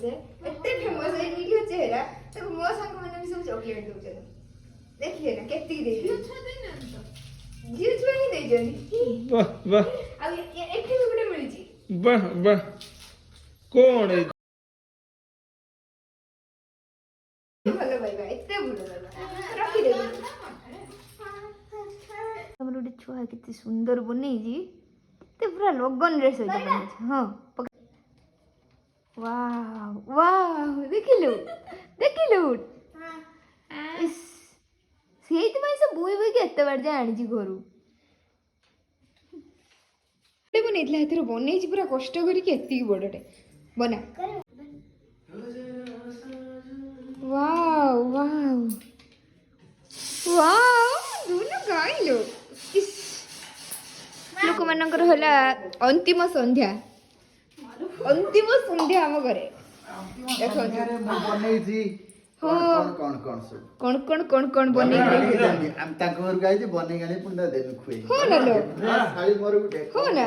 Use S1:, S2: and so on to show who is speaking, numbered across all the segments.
S1: famous है एते famous है वीडियो चेहरा तो मो संग माने भी सब चॉकलेट दउछन देखिए ना केती दे झिउ छुआ ही दे जनी
S2: वाह वाह
S1: आ एठी भी गुटे मिली छी
S2: वाह वाह कौन है
S1: भलो भाई एते भलो भाई रखी दे हमर गुटे छुआ केते सुंदर बनै जी ते पूरा लगन रे सहित बनै छी हां वाह वाह देखिलु इस ସେଇଥି ପାଇଁ ସେ ବୋଇ ବୋଇ କି ଏତେ ବାଟ ଯାଏ ଆଣିଛି ଘରୁ ବନେଇଥିଲା ଏଥର ବନେଇଛି ପୁରା କଷ୍ଟ କରିକି ଏତିକି ବଡ଼ଟେ ବନା वाव वाव वाव दुनु गाइलो इस लोक मानकर होला अंतिम संध्या हम घरे देखो
S3: बनै छी
S1: कौन बने
S3: हम ताको घर गाई बने गाने पुंडा देनु खुए
S1: हो ना लो
S3: खाली मोर गुटे
S1: हो ना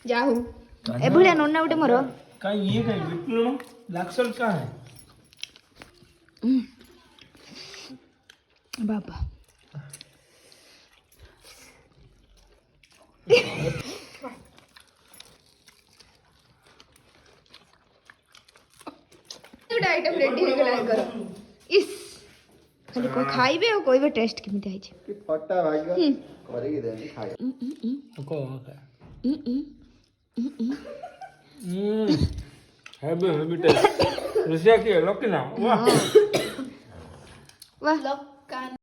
S1: जाहु ए भलिया नन्ना गुटे मोर
S2: का ये का विप्लव लाक्सल का है
S1: बाबा आइटम रेडी हो गला करो इस खाली कोई खाइबे और कोई भी टेस्ट केमिति आइ छै
S3: कि फटा भाईगा करे के देनी खाए
S2: को हैवी टेस्ट रसिया के लकी ना वाह
S1: वाह